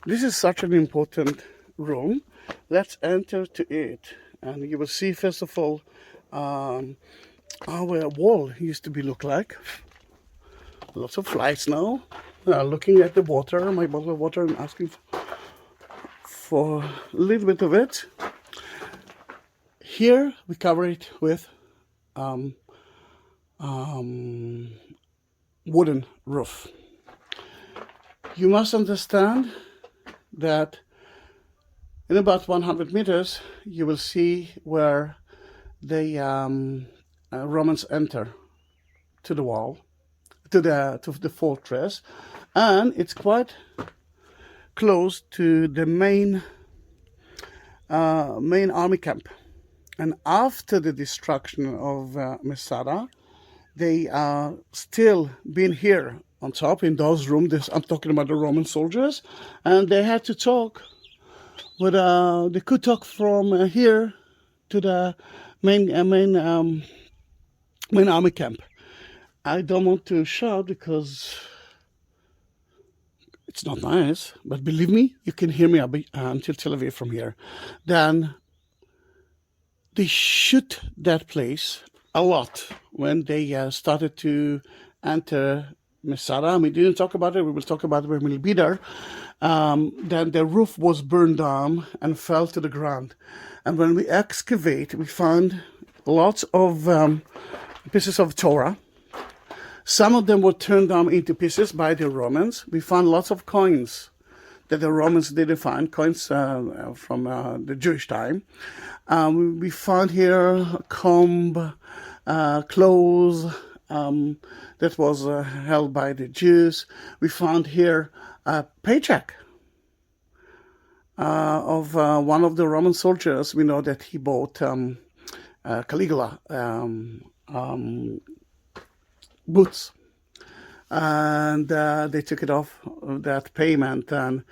This is such an important room. Let's enter to it, and you will see first of all our wall used to be look like. Lots of flies now. Looking at the water, my bottle of water, and asking for a little bit of it. Here we cover it with wooden roof. You must understand that in about 100 meters you will see where the Romans enter to the wall, to the fortress, and it's quite close to the main army camp. And after the destruction of Masada, they are still been here on top in those rooms. I'm talking about the Roman soldiers, and they had to talk. But they could talk from here to the main army camp. I don't want to shout because it's not nice, but believe me, you can hear me until Tel Aviv from here. Then they shoot that place a lot when they started to enter Masada. We didn't talk about it. We will talk about it when we'll be there. Then the roof was burned down and fell to the ground. And when we excavate, we found lots of pieces of Torah. Some of them were turned down into pieces by the Romans. We found lots of coins that the Romans didn't find, coins from the Jewish time. We found here a comb, clothes that was held by the Jews. We found here a paycheck of one of the Roman soldiers. We know that he bought Caligula boots, and they took it off of that payment, and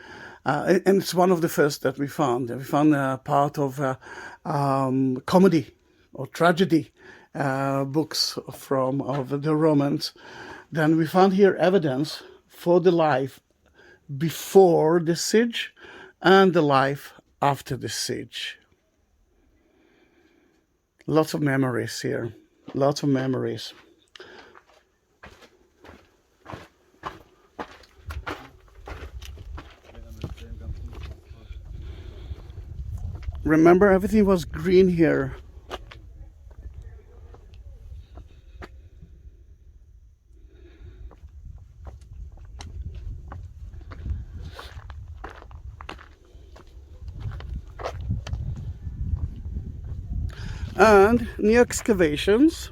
it's one of the first that we found. We found part of comedy or tragedy books of the Romans. Then we found here evidence for the life before the siege and the life after the siege. Lots of memories here, lots of memories. Remember, everything was green here. And new excavations,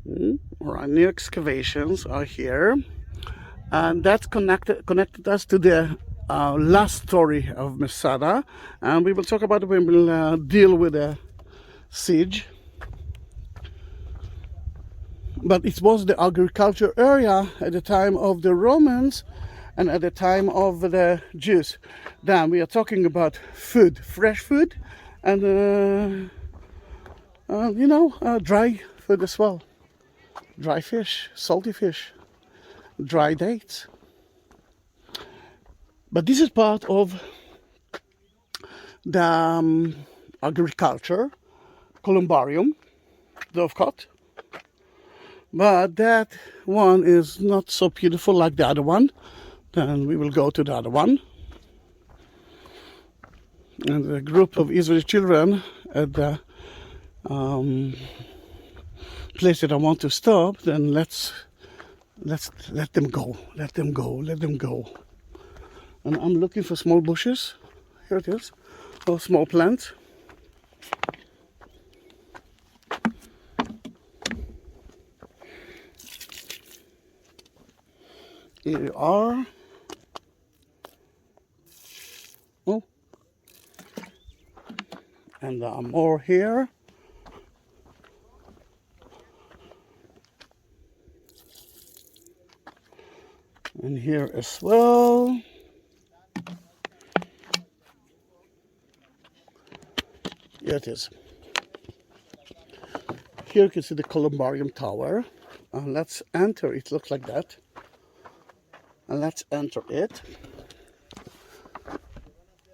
new excavations are here, and that connected us to the last story of Masada, and we will talk about it when we'll deal with the siege. But it was the agriculture area at the time of the Romans and at the time of the Jews. Then we are talking about food, fresh food, and dry food as well. Dry fish, salty fish, dry dates. But this is part of the agriculture, columbarium, dovecot. But that one is not so beautiful like the other one. Then we will go to the other one. And a group of Israeli children at the place that I want to stop, then let's let them go. Let them go. And I'm looking for small bushes. Here it is. Or small plants. Here you are. Oh. And there are more here. And here as well. Here it is. Here you can see the columbarium tower. Let's enter. It looks like that. And let's enter it.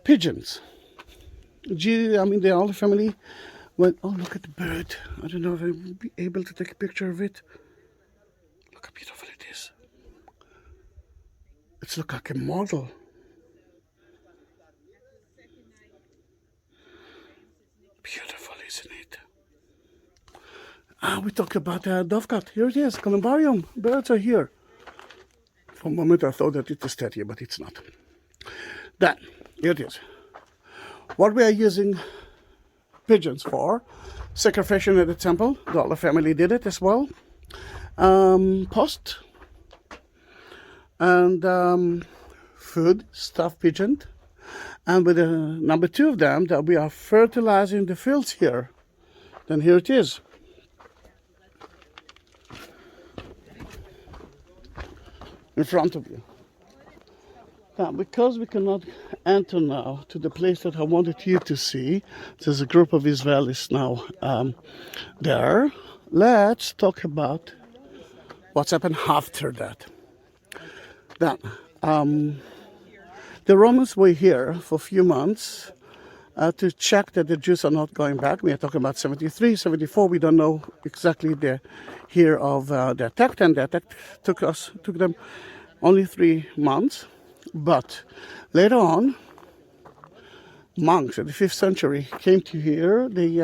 Pigeons. I mean, the whole family went, oh, look at the bird. I don't know if I'll be able to take a picture of it. Look how beautiful it is. It's look like a model. Beautiful, isn't it? We talked about dovecot. Here it is, columbarium. Birds are here. For a moment I thought that it is statue, but it's not. Then, here it is. What we are using pigeons for, sacrification at the temple. The whole family did it as well. Post. And food, stuffed pigeon. And with number 2 of them, that we are fertilizing the fields here. Then here it is. In front of you. Now, because we cannot enter now to the place that I wanted you to see, there's a group of Israelis now there. Let's talk about what's happened after that. Then, the Romans were here for a few months to check that the Jews are not going back. We are talking about 73, 74. We don't know exactly the year of the attack. And the attack took them only 3 months. But later on, monks in the 5th century came to here. They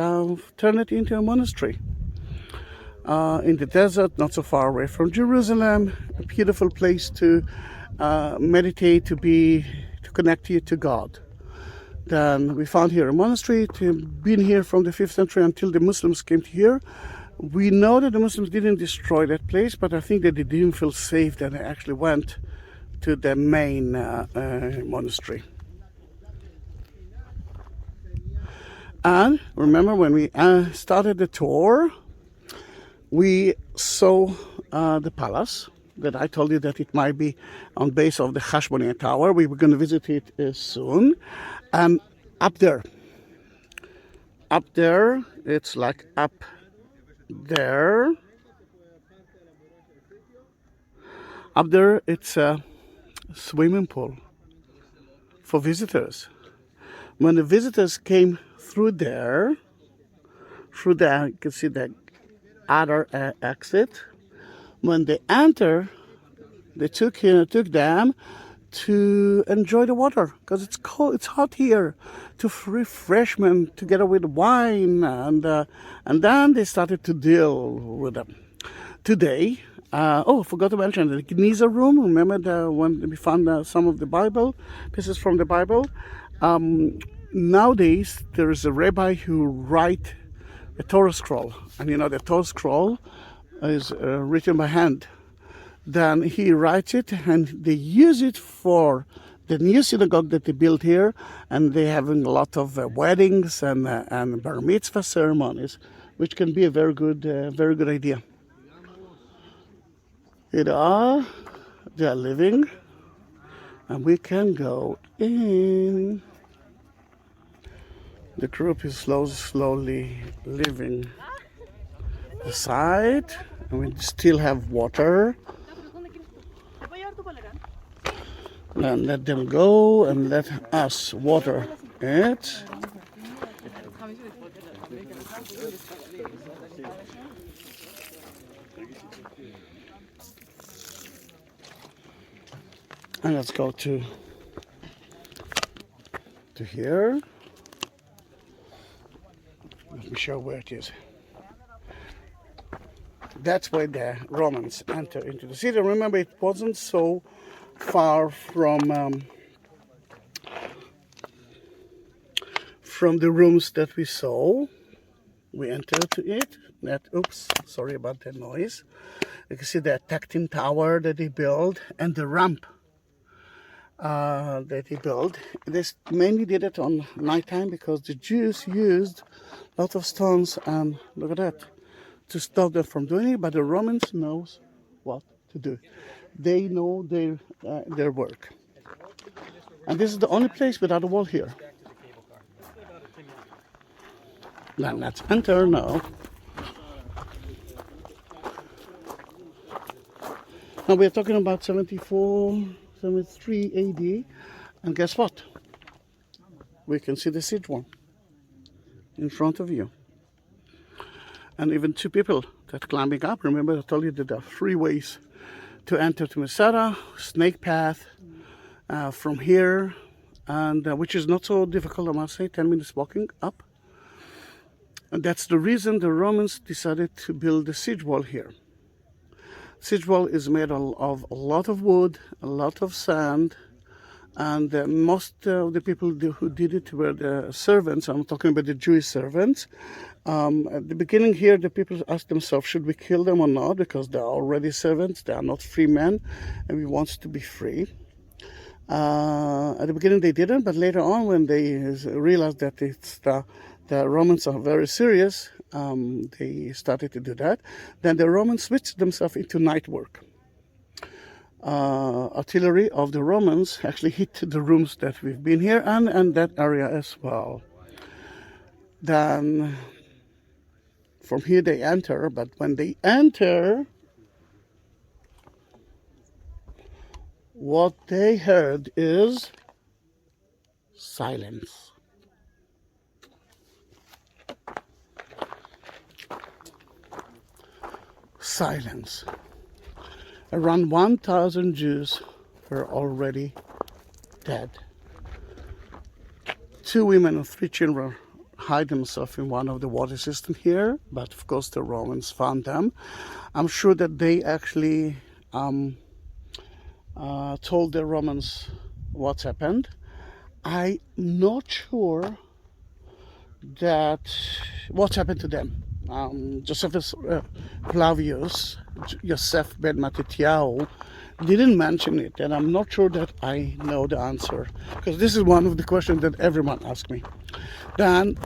turned it into a monastery in the desert, not so far away from Jerusalem. A beautiful place to meditate, to connect you to God. Then we found here a monastery. Been here from the 5th century until the Muslims came to here. We know that the Muslims didn't destroy that place, but I think that they didn't feel safe that they actually went to the main monastery. And remember when we started the tour, we saw the palace that I told you that it might be on base of the Hashmonaean Tower. We were going to visit it soon. Up there, it's like up there. Up there, it's a swimming pool for visitors. When the visitors came through there, you can see the other exit. When they enter, they took them to enjoy the water because it's cold, it's hot here, to refreshment together with wine, and then they started to deal with them. Today, I forgot to mention the Geniza room. Remember when we found some of the Bible pieces from the Bible. Nowadays, there is a rabbi who write a Torah scroll, and the Torah scroll is written by hand. Then he writes it, and they use it for the new synagogue that they built here, and they're having a lot of weddings and bar mitzvah ceremonies, which can be a very good idea. They are living, and we can go in. The group is slowly leaving the site, and we still have water. And let them go and let us water it. And let's go to here. Let me show where it is. That's where the Romans entered into the city. Remember, it wasn't so far from the rooms that we saw. We entered to it. Sorry about the noise. You can see the tectine tower that they built and the ramp that they built. They mainly did it on nighttime because the Jews used a lot of stones, and look at that, to stop them from doing it. But the Romans knows what to do. They know their work. And this is the only place without a wall here. Then let's enter now. Now we're talking about 74, 73 AD, and guess what? We can see the siege wall in front of you. And even two people that climbing up. Remember I told you that there are 3 ways to enter to Masada, snake path from here, and which is not so difficult, I must say, 10 minutes walking up. And that's the reason the Romans decided to build the siege wall here. Siege wall is made of a lot of wood, a lot of sand, and most of the people who did it were the servants. I'm talking about the Jewish servants. At the beginning here, the people asked themselves, should we kill them or not? Because they are already servants, they are not free men, and we want to be free. At the beginning they didn't, but later on when they realized that the Romans are very serious, they started to do that. Then the Romans switched themselves into night work. Artillery of the Romans actually hit the rooms that we've been here and that area as well. Then from here they enter, but when they enter, what they heard is silence. Silence. Around 1,000 Jews were already dead. 2 women and 3 children hide themselves in one of the water systems here, but of course the Romans found them. I'm sure that they actually told the Romans what's happened. I'm not sure that what's happened to them. Josephus Flavius, Joseph ben Mattathieu, didn't mention it, and I'm not sure that I know the answer, because this is one of the questions that everyone asks me. Then